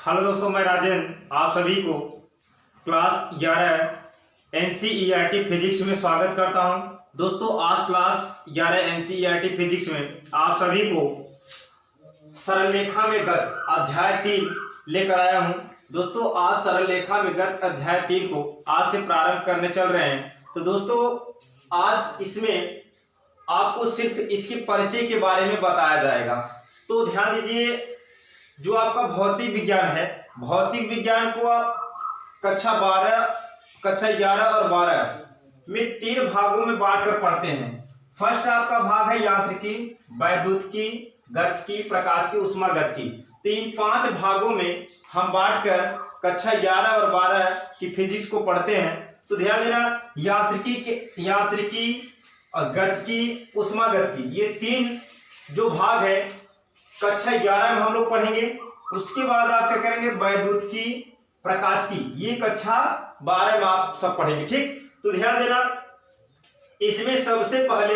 Hello दोस्तों, मैं राजेंद्र आप सभी को क्लास 11 एनसीईआरटी फिजिक्स में स्वागत करता हूं। दोस्तों, आज क्लास 11 एनसीईआरटी फिजिक्स में आप सभी को सरलरेखा में गत अध्याय 3 लेकर आया हूं। दोस्तों, आज सरलरेखा में गत अध्याय 3 को आज से प्रारंभ करने चल रहे हैं। तो दोस्तों, आज इसमें आपको सिर्फ इसके परिचय के बारे में बताया जाएगा। तो ध्यान दीजिए, जो आपका भौतिक विज्ञान है, भौतिक विज्ञान को आप कक्षा 11 और 12 में 3 भागों में बांटकर पढ़ते हैं। फर्स्ट आपका भाग है यांत्रिकी, वैद्युतिकी, गतिकी, प्रकाश की, ऊष्मागतिकी। 5 भागों में हम बांटकर कक्षा 11 और 12 की फिजिक्स को पढ़ते हैं। तो ध्यान देना, यांत्रिकी और गतिकी, ऊष्मागतिकी, ये 3 जो भाग है कक्षा 11 में हम लोग पढ़ेंगे। उसके बाद आप क्या करेंगे, वैद्युतिकी, प्रकाश की, ये कक्षा 12 में आप सब पढ़ेंगे। ठीक, तो ध्यान देना, इसमें सबसे पहले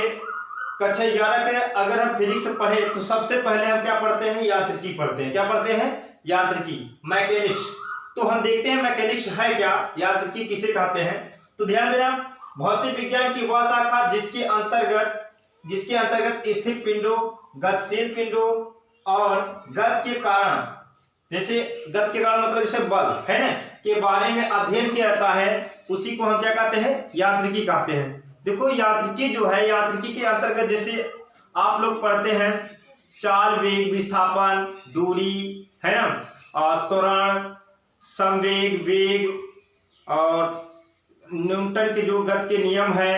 कक्षा 11 के अगर हम फिजिक्स पढ़े तो सबसे पहले हम क्या पढ़ते हैं, यांत्रिकी पढ़ते हैं। क्या पढ़ते हैं? यांत्रिकी, मैकेनिक्स। तो हम देखते हैं मैकेनिक्स है क्या, यांत्रिकी किसे कहते हैं। तो ध्यान देना, भौतिक विज्ञान की वह शाखा जिसके अंतर्गत स्थिर पिंडों, गतिशील पिंडों और गति के कारण, जैसे गति के कारण मतलब जैसे बल है ना, के बारे में अध्ययन किया जाता है, उसी को हम क्या कहते हैं, यांत्रिकी कहते हैं। देखो, यांत्रिकी जो है, यांत्रिकी के अंतर्गत जैसे आप लोग पढ़ते हैं चाल, वेग, विस्थापन, दूरी, है ना, और त्वरण, संवेग, वेग और न्यूटन के जो गति के नियम है,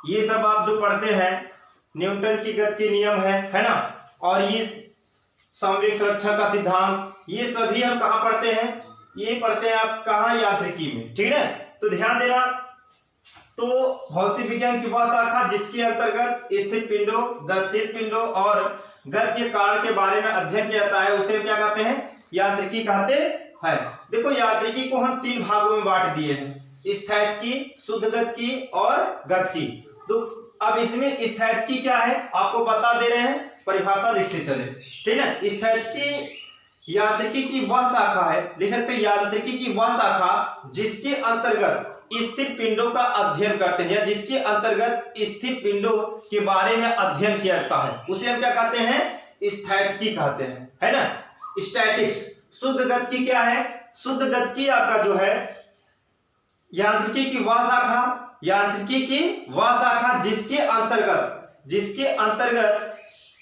ये सब आप जो पढ़ते हैं, न्यूटन की गति के नियम है ना, और ये संवेग संरक्षण का सिद्धांत, ये सभी हम कहाँ पढ़ते हैं, ये पढ़ते हैं आप कहाँ, यांत्रिकी में। ठीक है, तो ध्यान देना, तो भौतिक विज्ञान की वह शाखा जिसके अंतर्गत स्थिर पिंडों, गतिशील पिंडों और गति के कारण के बारे में अध्ययन किया जाता है, उसे क्या कहते हैं, यांत्रिकी कहते हैं। देखो, यांत्रिकी को हम 3 भागों में बांट दिए हैं, स्थैतिकी, शुद्ध गतिकी और गतिकी। तो अब इसमें स्थैतिकी क्या है आपको बता दे रहे हैं, परिभाषा लिखते चले। ठीक है, स्थैतिकी यांत्रिकी की वह शाखा है, लिख सकते हैं यांत्रिकी की वह शाखा जिसके अंतर्गत स्थिर पिंडों का अध्ययन करते हैं, या जिसके अंतर्गत स्थिर पिंडों के बारे में अध्ययन किया जाता है, उसे हम क्या कहते हैं, स्थैतिकी कहते हैं, है ना, स्टैटिक्स। शुद्ध गतिकी क्या है, शुद्ध गतिकी आपका जो है यांत्रिकी की वह शाखा जिसके अंतर्गत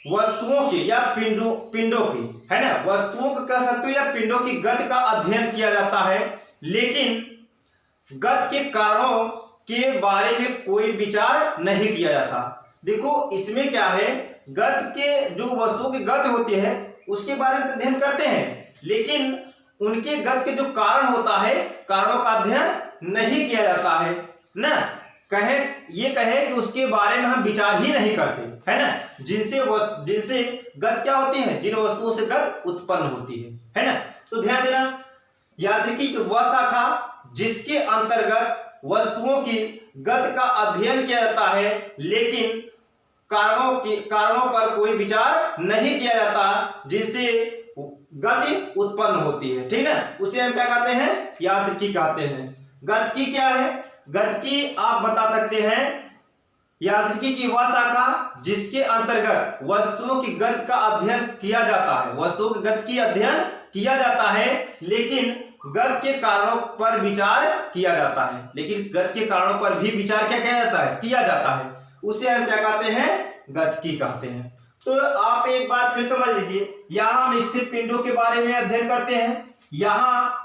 वस्तुओं की या पिंडों की, है ना, वस्तुओं को कह सकते हो या पिंडों की गति का अध्ययन किया जाता है, लेकिन गति के कारणों के बारे में कोई विचार नहीं किया जाता। देखो, इसमें क्या है, गति के जो वस्तुओं की गति होती है उसके बारे में अध्ययन करते हैं, लेकिन उनके गति के जो कारण होता है, कारणों का अध्ययन नहीं किया जाता है ना। कहे कि उसके बारे में हम विचार ही नहीं करते, है ना, जिनसे गति क्या होती है, जिन वस्तुओं से गति उत्पन्न होती है ना। तो ध्यान देना, यांत्रिकी की वह शाखा जिसके अंतर्गत वस्तुओं की गति का अध्ययन किया जाता है, लेकिन कारणों पर कोई विचार नहीं किया जाता, जिनसे गति उत्पन्न होती है। ठीक है, उसे हम क्या कहते हैं, यांत्रिकी कहते हैं। गतिकी क्या है, गतिकी आप बता सकते हैं, यांत्रिकी की वह शाखा जिसके अंतर्गत वस्तुओं की गति का अध्ययन किया जाता है, वस्तुओं की गति की अध्ययन किया जाता है, लेकिन गति के कारणों पर विचार किया जाता है, लेकिन गति के कारणों पर भी विचार क्या किया जाता है, उसे हम क्या कहते हैं, गतिकी कहते हैं। तो आप एक बात फिर समझ लीजिए, यहाँ हम स्थिर पिंडों के बारे में अध्ययन करते हैं, यहाँ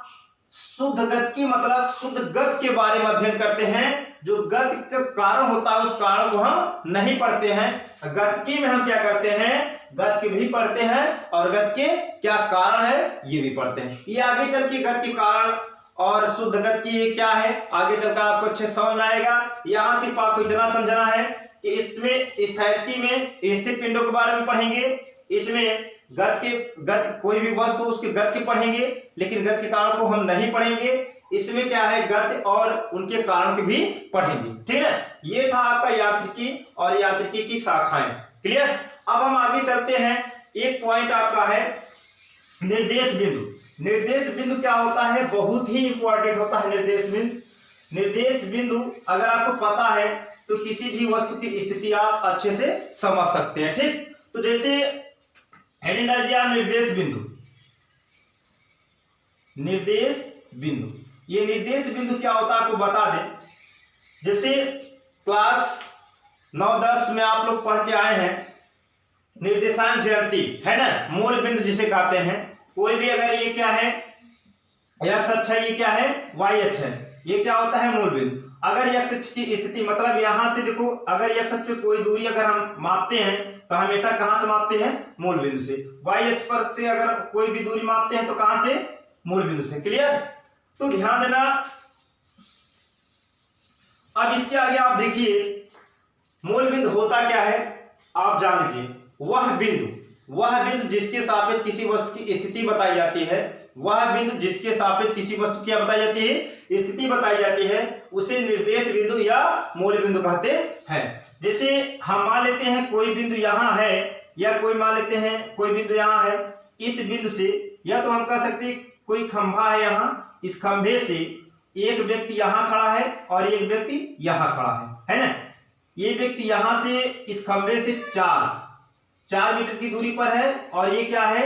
शुद्ध गतिकी मतलब शुद्ध गति के बारे में अध्ययन करते हैं, जो गति का कारण होता है उस कारण को हम नहीं पढ़ते हैं। गतिकी में हम क्या करते हैं, गति भी पढ़ते हैं और गति के क्या कारण है ये भी पढ़ते हैं। ये आगे चल के गति के कारण और शुद्ध गति क्या है, आगे चलकर आपको अच्छे समझ में आएगा। यहाँ सिर्फ आपको इतना समझना है कि इसमें स्थैतिकी में स्थिर पिंडों के बारे में पढ़ेंगे, इसमें गति कोई भी वस्तु उसकी गति पढ़ेंगे, लेकिन गति के कारण को हम नहीं पढ़ेंगे। इसमें क्या है, गति और उनके कारण की भी पढ़ेंगे। ठीक है, ये था आपका यांत्रिकी और यांत्रिकी की शाखाएं। क्लियर। अब हम आगे चलते हैं, एक पॉइंट आपका है निर्देश बिंदु। निर्देश बिंदु क्या होता है, बहुत ही इंपॉर्टेंट होता है निर्देश बिंदु। निर्देश बिंदु अगर आपको पता है तो किसी भी वस्तु की स्थिति आप अच्छे से समझ सकते हैं, ठीक। तो जैसे हेडिंग डाल दिया निर्देश बिंदु। निर्देश बिंदु, ये निर्देश बिंदु क्या होता है आपको बता दें। जैसे क्लास 9-10 में आप लोग पढ़ के आए हैं निर्देशांक ज्यामिति, है ना, मूल बिंदु जिसे कहते हैं। कोई भी अगर ये क्या है एक्स अक्ष है, ये क्या है वाई अक्ष है, ये क्या होता है मूल बिंदु। अगर एक्स अक्ष की स्थिति मतलब यहां से देखो, अगर एक्स अक्ष पे कोई दूरी अगर हम मापते हैं तो हमेशा कहां से मापते हैं, मूल बिंदु से। वाई अक्ष पर से अगर कोई भी दूरी मापते हैं तो कहां से, मूल बिंदु से। क्लियर। तो ध्यान देना। अब इसके आगे आप देखिए मूल बिंदु होता क्या है आप जान लीजिए। वह बिंदु जिसके सापेक्ष किसी वस्तु की स्थिति बताई जाती है, वह बिंदु जिसके सापेक्ष किसी वस्तु क्या बताई जाती है, स्थिति बताई जाती है, उसे निर्देश बिंदु या मूल बिंदु कहते हैं। जैसे हम मान लेते हैं कोई बिंदु यहां है, या कोई मान लेते हैं कोई बिंदु यहां है, इस बिंदु से, या तो हम कह सकते हैं कोई खंभा है यहां, इस खंभे से एक व्यक्ति यहां खड़ा है और एक व्यक्ति यहां खड़ा है ना। ये व्यक्ति यहां से इस खंभे से 4 मीटर की दूरी पर है और ये क्या है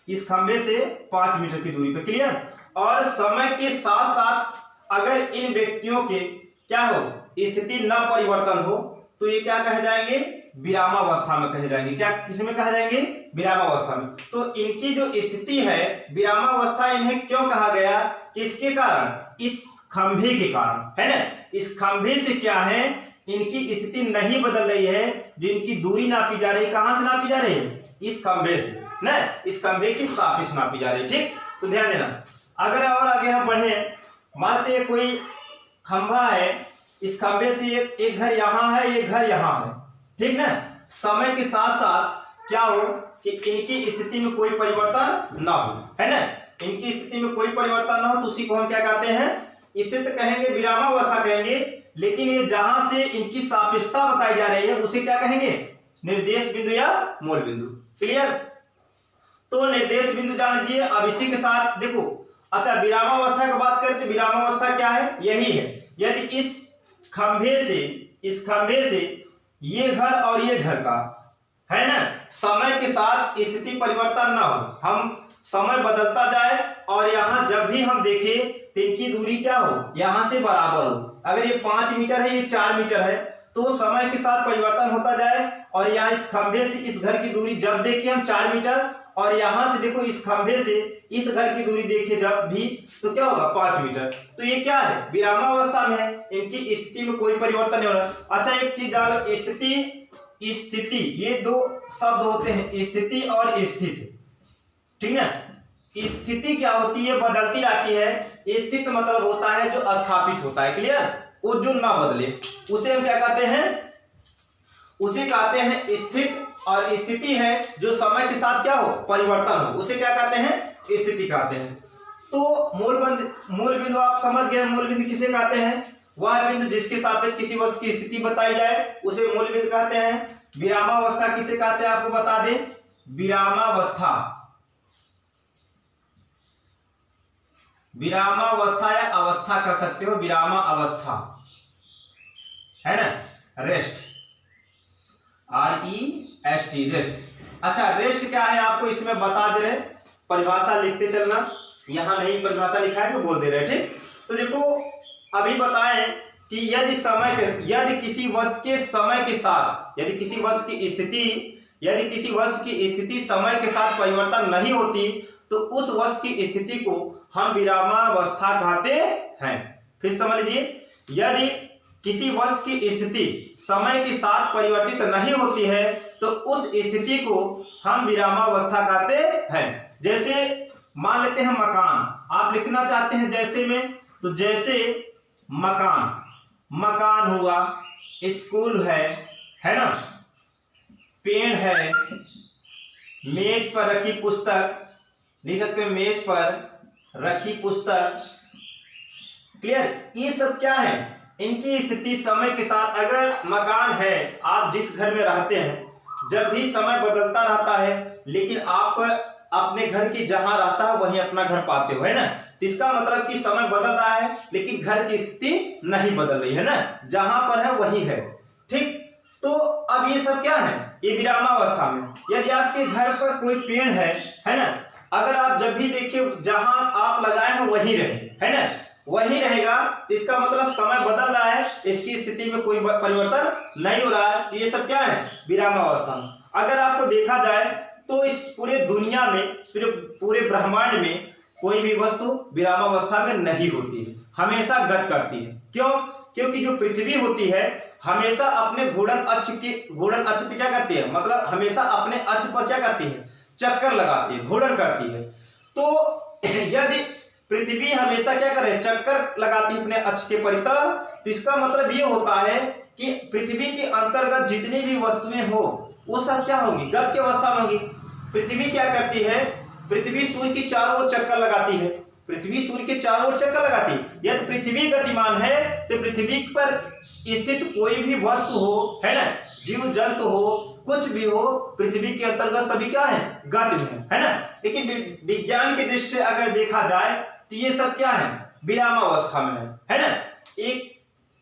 इस खंभे से 5 मीटर की दूरी पर। क्लियर। और समय के साथ साथ अगर इन व्यक्तियों के क्या हो, स्थिति न परिवर्तन हो तो ये क्या कहे जाएंगे, विरामावस्था में कहे जाएंगे। क्या किस में कहे जाएंगे, विरामावस्था में। तो इनकी जो स्थिति है विरामावस्था, इन्हें क्यों कहा गया, किसके कारण, इस खंभे के कारण, है ना। इस खंभे से क्या है, इनकी स्थिति नहीं बदल रही है, जो इनकी दूरी नापी जा रही है, कहां से नापी जा रही है, इस खंभे से ना, इस खंभे की सापेक्ष नापी जा रही है, ठीक। तो ध्यान देना। अगर और आगे हम बढ़े, मानते हैं कोई खंभा है, इस खंभे से एक घर यहां है, एक घर यहां है, ठीक ना। समय के साथ साथ क्या हो कि इनकी स्थिति में कोई परिवर्तन ना हो, है ना। इनकी स्थिति में कोई परिवर्तन ना हो तो उसी को हम क्या कहते हैं, इसे तो कहेंगे विरामावस्था कहेंगे, लेकिन ये जहां से इनकी सापेक्षता बताई जा रही है उसे क्या कहेंगे, निर्देश बिंदु या मूल बिंदु। क्लियर। तो निर्देश बिंदु जान लीजिए। अब इसी के साथ देखो, अच्छा विरामावस्था की बात करें तो विरामावस्था क्या है, यही है यदि इस खंभे से ये घर और ये घर का, है ना, समय के साथ स्थिति परिवर्तन ना हो, हम समय बदलता जाए और यहां जब भी हम देखें तो इनकी दूरी क्या हो, यहां से बराबर हो। अगर ये 5 मीटर है, ये 4 मीटर है, तो समय के साथ परिवर्तन होता जाए और यहाँ इस खंभे से इस घर की दूरी जब देखें हम 4 मीटर, और यहां से देखो इस खंभे से इस घर की दूरी देखें जब भी तो क्या होगा 5 मीटर। तो ये क्या है, विरामावस्था में है, इनकी स्थिति में कोई परिवर्तन नहीं हो रहा। अच्छा एक चीज जान लो, स्थिति ये दो शब्द होते हैं, स्थिति और स्थिति, ठीक ना। स्थिति क्या होती है, बदलती रहती है। स्थित मतलब होता है जो स्थापित होता है। क्लियर। वो जो ना बदले उसे हम क्या कहते हैं, उसे कहते हैं स्थित। और स्थिति है जो समय के साथ क्या हो, परिवर्तन हो, उसे क्या कहते हैं, स्थिति कहते हैं। तो मूल बिंदु आप समझ गए। मूल बिंदु किसे कहते हैं, वह बिंदु जिसके सापेक्ष किसी वस्तु की स्थिति बताई जाए उसे मूल बिंदु कहते हैं। विरामावस्था किसे कहते हैं आपको बता दें, विरामावस्था या अवस्था कर सकते हो, विरामा अवस्था, है ना, रेस्ट, REST, रेस्ट। अच्छा रेस्ट क्या है आपको इसमें बता दे रहे, परिभाषा लिखते चलना, यहां नहीं परिभाषा लिखा है तो बोल दे रहे, ठीक। तो देखो अभी बताएं कि यदि किसी वस्तु के समय के साथ, यदि किसी वस्तु की स्थिति समय के साथ परिवर्तन नहीं होती तो उस वस्तु की स्थिति को हम विरामावस्था कहते हैं। फिर समझ लीजिए, यदि किसी वस्तु की स्थिति समय के साथ परिवर्तित नहीं होती है तो उस स्थिति को हम विरामावस्था कहते हैं। जैसे मान लेते हैं मकान, आप लिखना चाहते हैं जैसे में, तो जैसे मकान हुआ, स्कूल है ना, पेड़ है, मेज पर रखी पुस्तक, लिख सकते हैं मेज पर रखी पुस्तक। क्लियर। ये सब क्या है, इनकी स्थिति समय के साथ, अगर मकान है, आप जिस घर में रहते हैं, जब भी समय बदलता रहता है लेकिन आप अपने घर की जहां रहता है वहीं अपना घर पाते हो, है ना। तो इसका मतलब कि समय बदल रहा है लेकिन घर की स्थिति नहीं बदल रही है ना, जहां पर है वही है। ठीक, तो अब ये सब क्या है, ये विरामावस्था में। यदि आपके घर पर कोई पेड़ है ना, अगर आप जब भी देखिए जहां आप लगाए हैं वही रहे, है ना, वही रहेगा, तो इसका मतलब समय बदल रहा है, इसकी स्थिति में कोई परिवर्तन नहीं हो रहा है। ये सब क्या है, विरामावस्था। अगर आपको देखा जाए तो इस पूरे दुनिया में, पूरे ब्रह्मांड में कोई भी वस्तु विरामावस्था में नहीं होती है, हमेशा गति करती है। क्यों? क्योंकि जो पृथ्वी होती है हमेशा अपने घूर्णन अक्ष पे क्या करती है, मतलब हमेशा अपने अक्ष पर क्या करती है, चक्कर लगाती है, घूर्णन करती है। तो यदि पृथ्वी हमेशा क्या करे, चक्कर लगाती है अपने अक्ष के परितः, तो इसका मतलब ये होता है कि पृथ्वी के अंतर्गत जितनी भी वस्तुएं हो वो सब क्या होंगी, गति की अवस्था में होगी। पृथ्वी क्या करती है, पृथ्वी सूर्य की चारों ओर चक्कर लगाती है, पृथ्वी सूर्य के चारों ओर चक्कर लगाती है। यदि पृथ्वी गतिमान है तो पृथ्वी पर स्थित कोई भी वस्तु हो, है ना, जीव जंतु हो, कुछ भी हो, पृथ्वी के अंतर्गत सभी क्या है, गति में है ना। लेकिन विज्ञान की दृष्टि से अगर देखा जाए तो ये सब क्या है, विरामावस्था में है ना। एक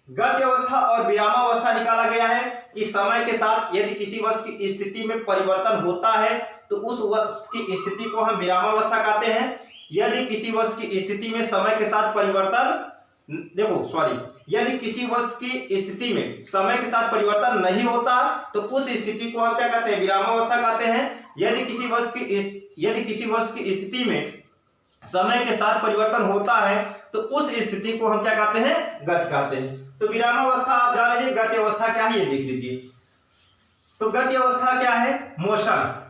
गति अवस्था और विरामावस्था निकाला गया है कि समय के साथ यदि किसी वस्तु की स्थिति में परिवर्तन होता है तो उस वस्तु की स्थिति को हम विरामावस्था कहते हैं। यदि किसी वस्तु की स्थिति में समय के साथ परिवर्तन, यदि किसी वस्तु की स्थिति में समय के साथ परिवर्तन नहीं होता तो उस स्थिति को हम क्या कहते हैं, विरामावस्था कहते हैं। यदि किसी वस्तु की स्थिति में समय के साथ परिवर्तन होता है तो उस स्थिति को हम क्या कहते हैं, गति कहते हैं। तो विरामावस्था आप जान लीजिए, गति अवस्था क्या है ये देख लीजिए। तो गति अवस्था क्या है, मोशन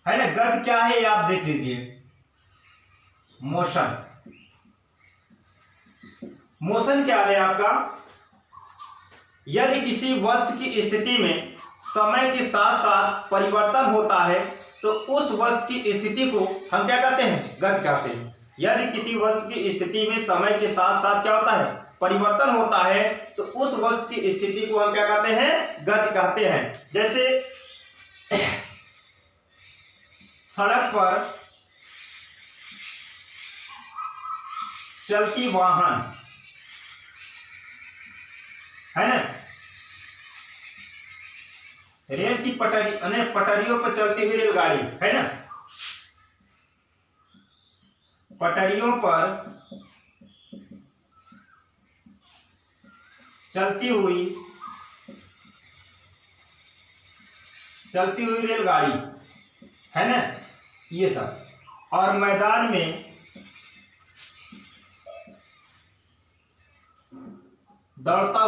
है ना, गति क्या है ये आप देख लीजिए, मोशन। मोशन क्या है आपका, यदि किसी वस्तु की स्थिति में समय के साथ साथ परिवर्तन होता है तो उस वस्तु की स्थिति को हम क्या कहते हैं, गति कहते हैं। यदि किसी वस्तु की स्थिति में समय के साथ साथ क्या होता है, परिवर्तन होता है तो उस वस्तु की स्थिति को हम क्या कहते हैं, गति कहते हैं। जैसे सड़क पर चलती वाहन है ना, रेल की पटरियों पर चलती हुई रेलगाड़ी है ना, पटरियों पर चलती हुई रेलगाड़ी है ना, ये सब। और मैदान में दौड़ता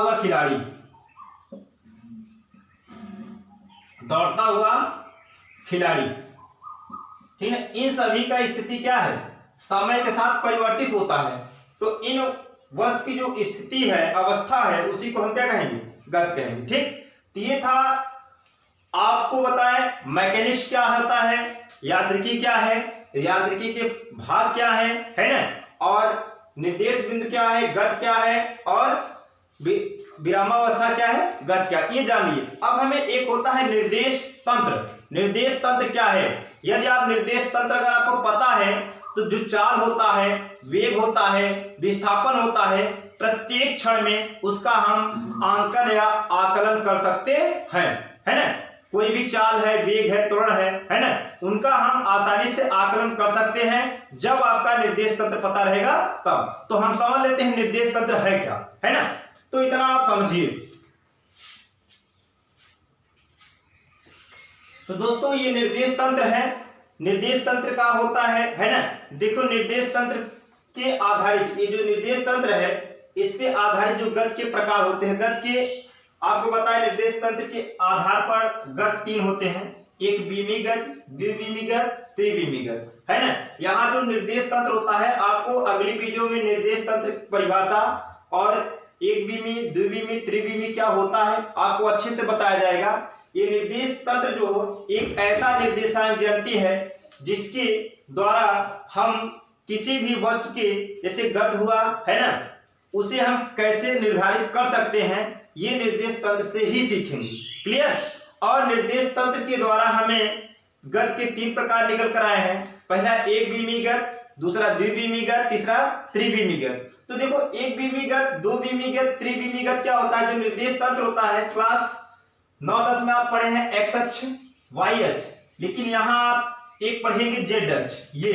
हुआ खिलाड़ी, ठीक है, इन सभी का स्थिति क्या है, समय के साथ परिवर्तित होता है। तो इन वस्तु की जो स्थिति है, अवस्था है, उसी को हम क्या कहेंगे, गति कहेंगे। ठीक, तो ये था, आपको बताएं मैकेनिक्स क्या होता है, यांत्रिकी क्या है, यांत्रिकी के भाग क्या है ना, और निर्देश बिंदु क्या है, गति क्या है, और विरामावस्था क्या है, गति क्या, ये जान लिए। अब हमें एक होता है निर्देश तंत्र। निर्देश तंत्र क्या है, यदि आप निर्देश तंत्र अगर आपको पता है तो जो चाल होता है, वेग होता है, विस्थापन होता है, प्रत्येक क्षण में उसका हम आंकन या आकलन कर सकते हैं, है ना। कोई भी चाल है, वेग है, त्वरण है ना, उनका हम आसानी से आकलन कर सकते हैं जब आपका निर्देश तंत्र पता रहेगा तब। तो हम समझ लेते हैं निर्देश तंत्र है क्या, है ना। तो इतना आप समझिए। तो दोस्तों ये निर्देश तंत्र है। निर्देश तंत्र का होता है ना, देखो निर्देश तंत्र के आधारित, ये जो निर्देश तंत्र है इस पे आधारित जो गति के प्रकार होते हैं, गति के आपको बताया निर्देश तंत्र के आधार पर गति 3 होते हैं, एक बीमी गति, द्विबीमी गति, त्रिबीमी गति, है ना। यहाँ जो निर्देश तंत्र होता है आपको अगली वीडियो में निर्देश तंत्र की परिभाषा और एक बीमी, द्विबीमी, त्रिबीमी क्या होता है आपको अच्छे से बताया जाएगा। ये निर्देश तंत्र जो एक ऐसा निर्देशांक ज्यामिति है जिसके द्वारा हम किसी भी वस्तु के, जैसे गति हुआ है ना, उसे हम कैसे निर्धारित कर सकते हैं, ये निर्देश तंत्र से ही सीखेंगे। क्लियर। और निर्देश तंत्र के द्वारा हमें गत के 3 प्रकार निकल कर आए हैं। पहला एक बीमी गत, दूसरा द्विबीमी गत, तीसरा त्रिबीमी गत। तो देखो एक बीमी गत, दो बीमी गत, त्रिबीमी गत क्या होता है? जो निर्देश तंत्र होता है, क्लास 9-10 में आप पढ़े हैं एक्स अक्ष, वाई अक्ष, लेकिन यहां आप एक पढ़ेंगे जेड अक्ष। ये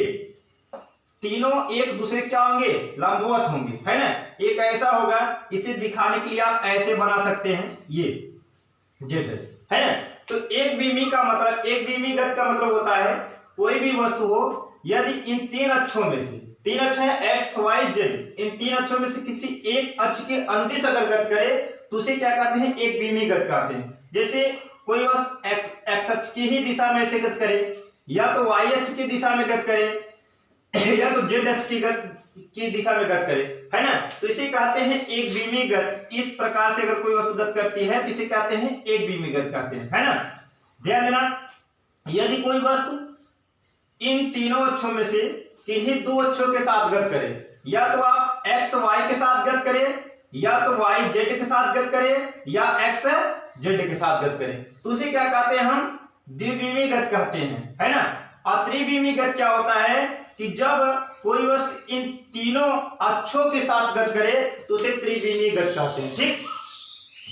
तीनों एक दूसरे क्या होंगे? लंबवत होंगे, है ना। एक ऐसा होगा, इसे दिखाने के लिए आप ऐसे बना सकते हैं, ये जेड अक्ष, है ना। तो एक बीमी का मतलब, एक बीमी गत का मतलब होता है कोई भी वस्तु हो, यदि इन 3 अक्षों में से, 3 अक्ष है एक्स वाई जेड, इन 3 अक्षों में से किसी एक अक्ष के अनुदिश अगर गत करे तो उसे क्या कहते हैं? एक बीमी गत कहते हैं। जैसे कोई वस्तु एक्स अक्ष की ही दिशा में से गत करे, या तो वाई अक्ष की दिशा में गत करे, या तो जेड अक्ष की दिशा में गत करे, है ना। तो इसे कहते हैं एक बीमी गत। इस प्रकार से अगर कोई वस्तु गत करती है तो इसे कहते हैं एक बीमी गत कहते हैं, है ना। ध्यान देना, यदि कोई वस्तु इन तीनों अक्षों में से किन्हीं 2 अक्षों के साथ गत करे, या तो आप एक्स वाई के साथ गत करें, या तो वाई जेड के साथ गत करें, या एक्स जेड के साथ गत करें, तो उसे क्या कहते हैं? हम द्विबीमी गत कहते हैं, है ना। और त्रिबीमी गत क्या होता है कि जब कोई वस्तु इन तीनों अक्षों के साथ गत करे तो उसे त्रिबीमी गत कहते हैं, ठीक।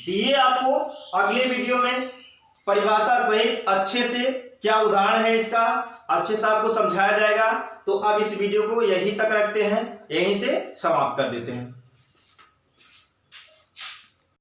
ये आपको अगले वीडियो में परिभाषा सहित अच्छे से क्या उदाहरण है इसका अच्छे से आपको समझाया जाएगा। तो अब इस वीडियो को यहीं तक रखते हैं, यहीं से समाप्त कर देते हैं।